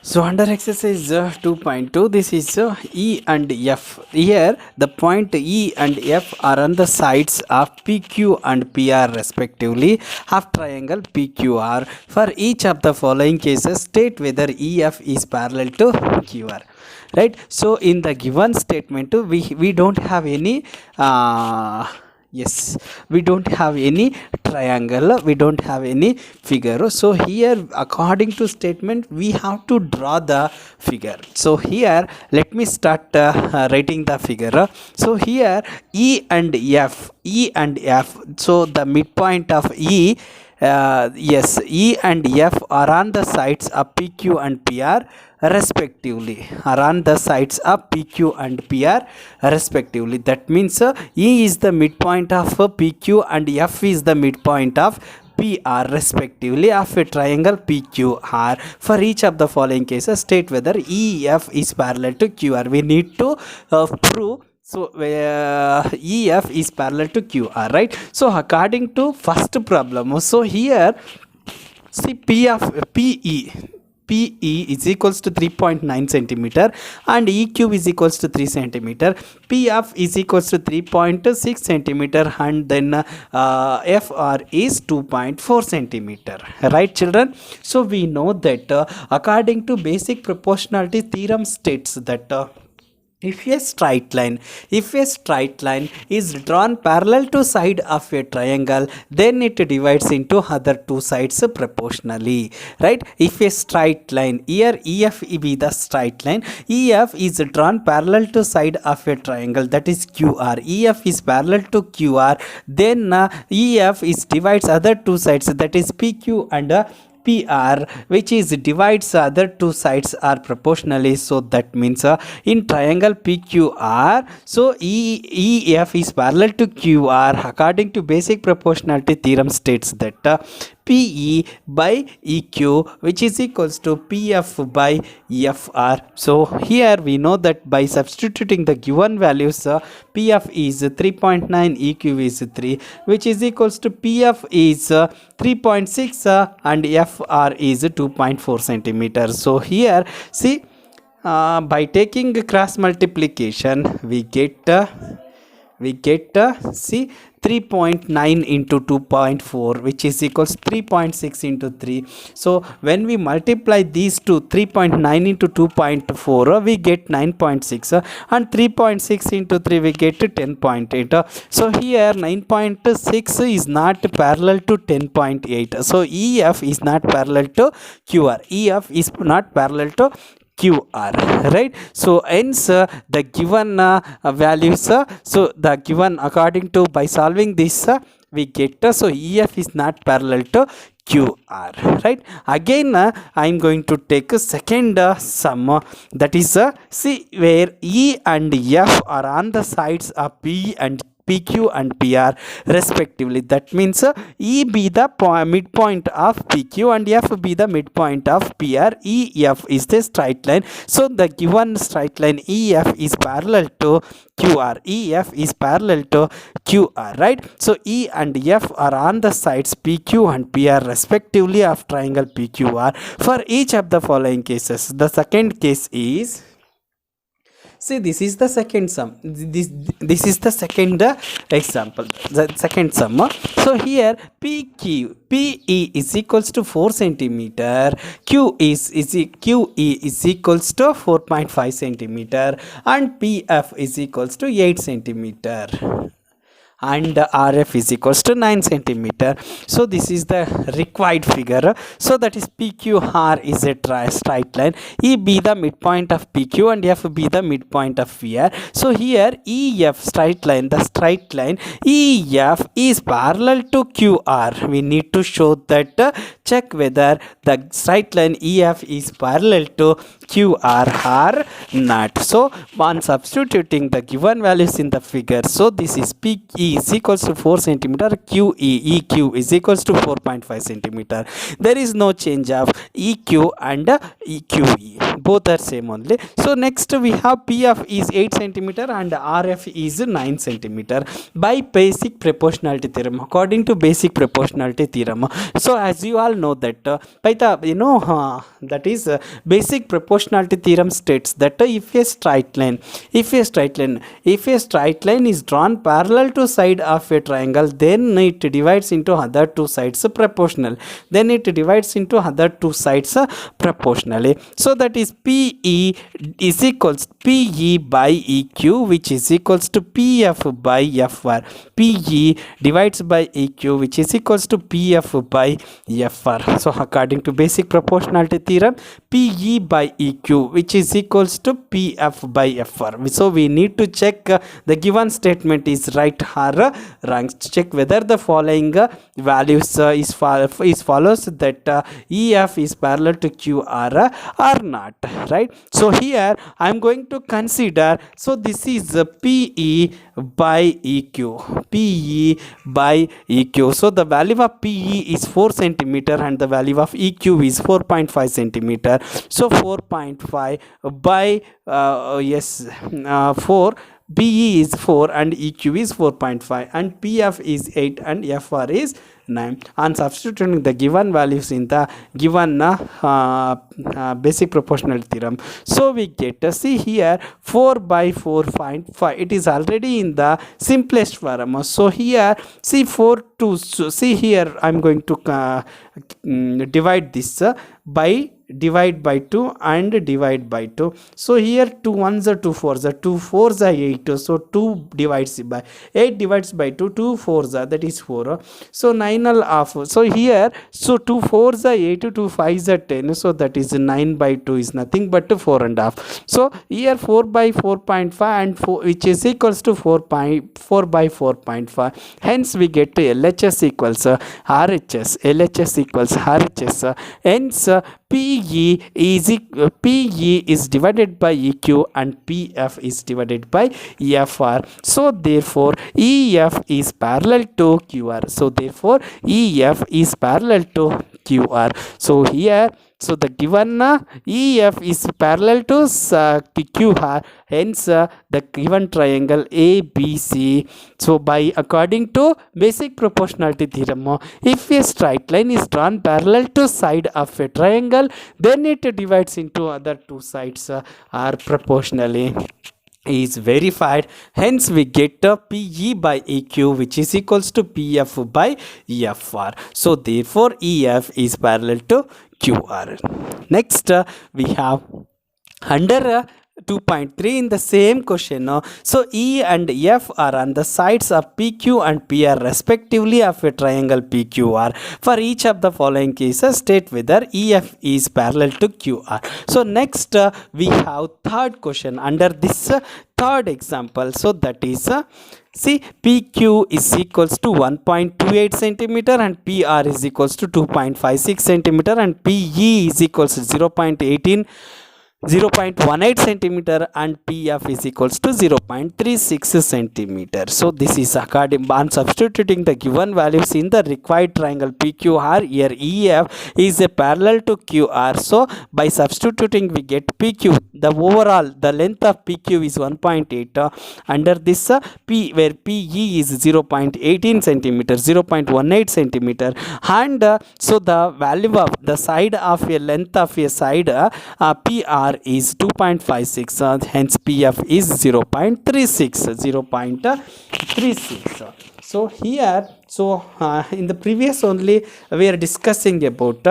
So under exercise 2.2, this is E and F. Here the point E and F are on the sides of PQ and PR respectively of triangle PQR. For each of the following cases, state whether EF is parallel to QR. Right. So in the given statement, we don't have any yes, we don't have any triangle, we don't have any figure. So here according to statement we have to draw the figure. So here let me start writing the figure. So here E and F, so the midpoint of yes, E and F are on the sides of PQ and PR respectively, are on the sides of PQ and PR respectively. That means E is the midpoint of PQ and F is the midpoint of PR respectively of a triangle PQR. For each of the following cases, state whether EF is parallel to QR. We need to prove. So EF is parallel to QR, right? So according to first problem, so here see PE is equals to 3.9 centimeter and EQ is equals to 3 centimeter. PF is equals to 3.6 centimeter and then FR is 2.4 centimeter. Right, children? So we know that according to basic proportionality theorem states that if a straight line is drawn parallel to side of a triangle, then it divides into other two sides proportionally, right? If a straight line, here EF be the straight line, EF is drawn parallel to side of a triangle, that is QR. EF is parallel to QR, then EF is divides other two sides, that is PQ and PR, which is divides other two sides are proportionally. So that means in triangle PQR, so EF is parallel to QR. According to basic proportionality theorem states that PE by EQ, which is equals to PF by FR. So here we know that by substituting the given values, PF is 3.9, EQ is 3, which is equals to PF is 3.6 and FR is 2.4 centimeters. So here see, by taking cross multiplication we get see 3.9 into 2.4, which is equals 3.6 into 3. So when we multiply these two, 3.9 into 2.4 we get 9.6 and 3.6 into 3 we get 10.8. So here 9.6 is not parallel to 10.8. So EF is not parallel to QR. EF is not parallel to QR, right? So hence the given values, so the given according to by solving this we get so EF is not parallel to QR, right? Again I am going to take a second sum, that is see where E and F are on the sides of P and PQ and PR respectively. That means E be the midpoint of PQ and F be the midpoint of PR. EF is the straight line. So the given straight line EF is parallel to QR. EF is parallel to QR, right? So E and F are on the sides PQ and PR respectively of triangle PQR. For each of the following cases, the second case is, see, this is the second sum. This is the second example, the second sum. So here PE is equals to 4 centimeter, QE is equals to 4.5 centimeter, and PF is equals to 8 centimeter. And RF is equals to 9 centimeter. So this is the required figure. So that is PQR is a straight line. E be the midpoint of PQ and F be the midpoint of PR. So here EF straight line, the straight line EF is parallel to QR. We need to show that, check whether the straight line EF is parallel to QR or not. So on substituting the given values in the figure, so this is PE is equals to 4 centimeter, EQ is equals to 4.5 centimeter. There is no change of EQ and EQE. both are same only. So next we have PF is 8 centimeter and RF is 9 centimeter by basic proportionality theorem, according to basic proportionality theorem. So as you all know that by the that is basic proportionality theorem states that if a straight line is drawn parallel to side of a triangle, then it divides into other two sides proportional, proportionally. So that is PE is equals PE by EQ, which is equals to PF by FR. PE divides by EQ, which is equals to PF by FR. So according to basic proportionality theorem, PE by EQ, which is equals to PF by FR. So we need to check the given statement is right or wrong. Check whether the following values is follows that EF is parallel to QR or not, right? So here I am going to consider, so this is PE by EQ, so the value of PE is 4 centimeter and the value of EQ is 4.5 centimeter. So 4.5 by 4, PE is 4 and EQ is 4.5 and PF is 8 and FR is 9. On substituting the given values in the given basic proportionality theorem, so we get see here 4 by 4.5, it is already in the simplest form. So here see 4 to, so see here I am going to divide this divide by 2 and divide by 2. So here 2 1s are 2 4s are 2 4s are 8. So 2 divides by 8 divides by 2, 2 4s are, that is 4. So 9 all half. So here, so 2 4s are 8, 2 5s are 10. So that is 9 by 2 is nothing but 4.5. So here 4 by 4.5 and 4, which is equals to 4 by 4.5. Hence we get LHS equals RHS. LHS equals RHS. Hence PE is divided by EQ and PF is divided by FR. So therefore EF is parallel to QR. So therefore EF is parallel to QR. So here, so the given EF is parallel to QR, hence the given triangle ABC. So by according to basic proportionality theorem, if a straight line is drawn parallel to side of a triangle, then it divides into other two sides are proportionally is verified. Hence we get PE by EQ, which is equals to PF by FR. So therefore EF is parallel to QR. Next we have under 2.3 in the same question. So E and F are on the sides of PQ and PR respectively of a triangle PQR. For each of the following cases, state whether EF is parallel to QR. So next we have third question under this third example. So that is see, PQ is equals to 1.28 centimeter and PR is equals to 2.56 centimeter and PE is equals to 0.18 0.18 centimeter and PF is equals to 0.36 centimeter. So this is according on substituting the given values in the required triangle PQR. Here EF is a parallel to QR. So by substituting we get PQ. The overall the length of PQ is 1.8 under this P where PE is 0.18 centimeter, 0.18 centimeter, and so the value of the side of a length of a side PR is 2.56, hence PF is 0.36. So here, so in the previous only we are discussing about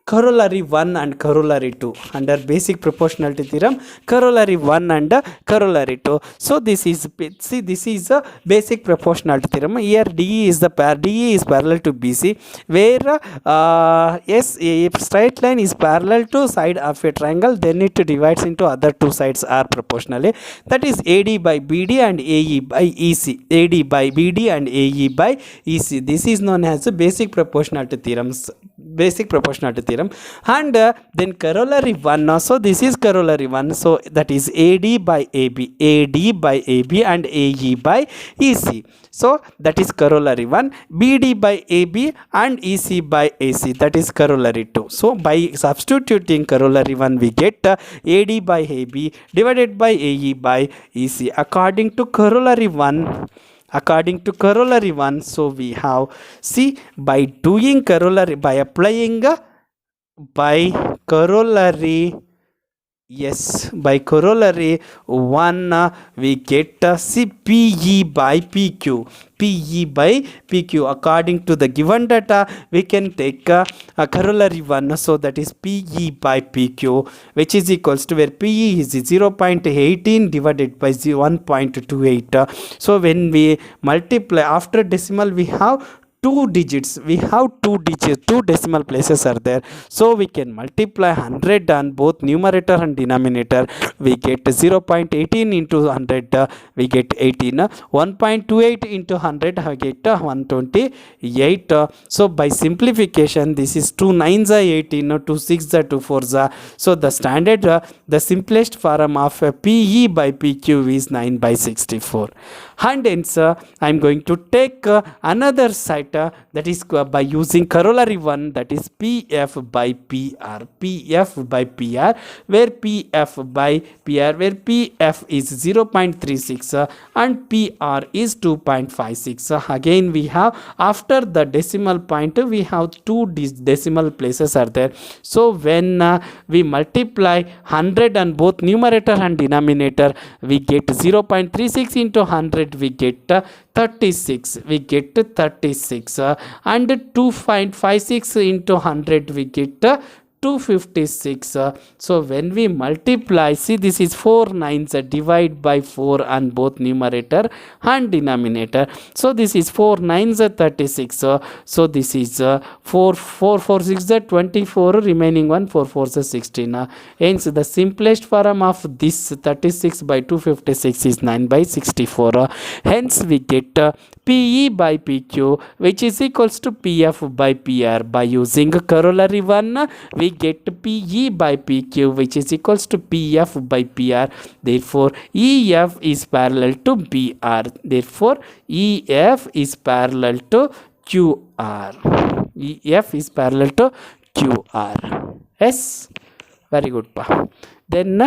Corollary 1 and Corollary 2 under basic proportionality theorem, Corollary 1 and Corollary 2. So this is, see, this is a basic proportionality theorem. Here DE is parallel to BC, where yes, if straight line is parallel to side of a triangle, then it divides into other two sides are proportionally. That is AD by BD and AE by EC. AD by BD and AE by EC. This is known as the basic proportionality theorems. basic proportionality theorem. And then corollary 1, so this is corollary 1, so that is AD by AB, AD by AB and AE by EC. So that is corollary 1. BD by AB and EC by AC, that is corollary 2. So by substituting corollary 1 we get AD by AB divided by AE by EC according to corollary 1. According to corollary 1, so we have, see, by doing corollary, by applying by corollary, yes, by corollary 1 we get see PE by PQ, PE by PQ. According to the given data we can take a corollary 1, so that is PE by PQ, which is equals to, where PE is 0.18 divided by 1.28. So when we multiply after decimal we have two digits, we have two decimal places are there, so we can multiply 100 on both numerator and denominator, we get 0.18 into 100, we get 18, 1.28 into 100 we get 128. So by simplification, this is 2 9s are 18, 2 6s are 2 4s are, so the standard the simplest form of PE by PQ is 9 by 64. And hence I am going to take another site, that is by using corollary 1, that is PF by PR, PF by PR, where PF by PR, where PF is 0.36 and PR is 2.56. Again we have, after the decimal point we have two decimal places are there, so when we multiply 100 on both numerator and denominator, we get 0.36 into 100, we get 36, we get 36, and 2.56 into 100 we get 256. So when we multiply, see, this is 4 9s divide by 4 on both numerator and denominator, so this is 4 9s 36, so this is 4 6 24, remaining 1 4 4s 16. Hence the simplest form of this 36 by 256 is 9 by 64. Hence we get PE by PQ, which is equals to PF by PR. By using corollary 1 we get PE by PQ, which is equals to PF by PR. Therefore EF is parallel to PR, therefore EF is parallel to QR, EF is parallel to QR. Yes, very good pa. Then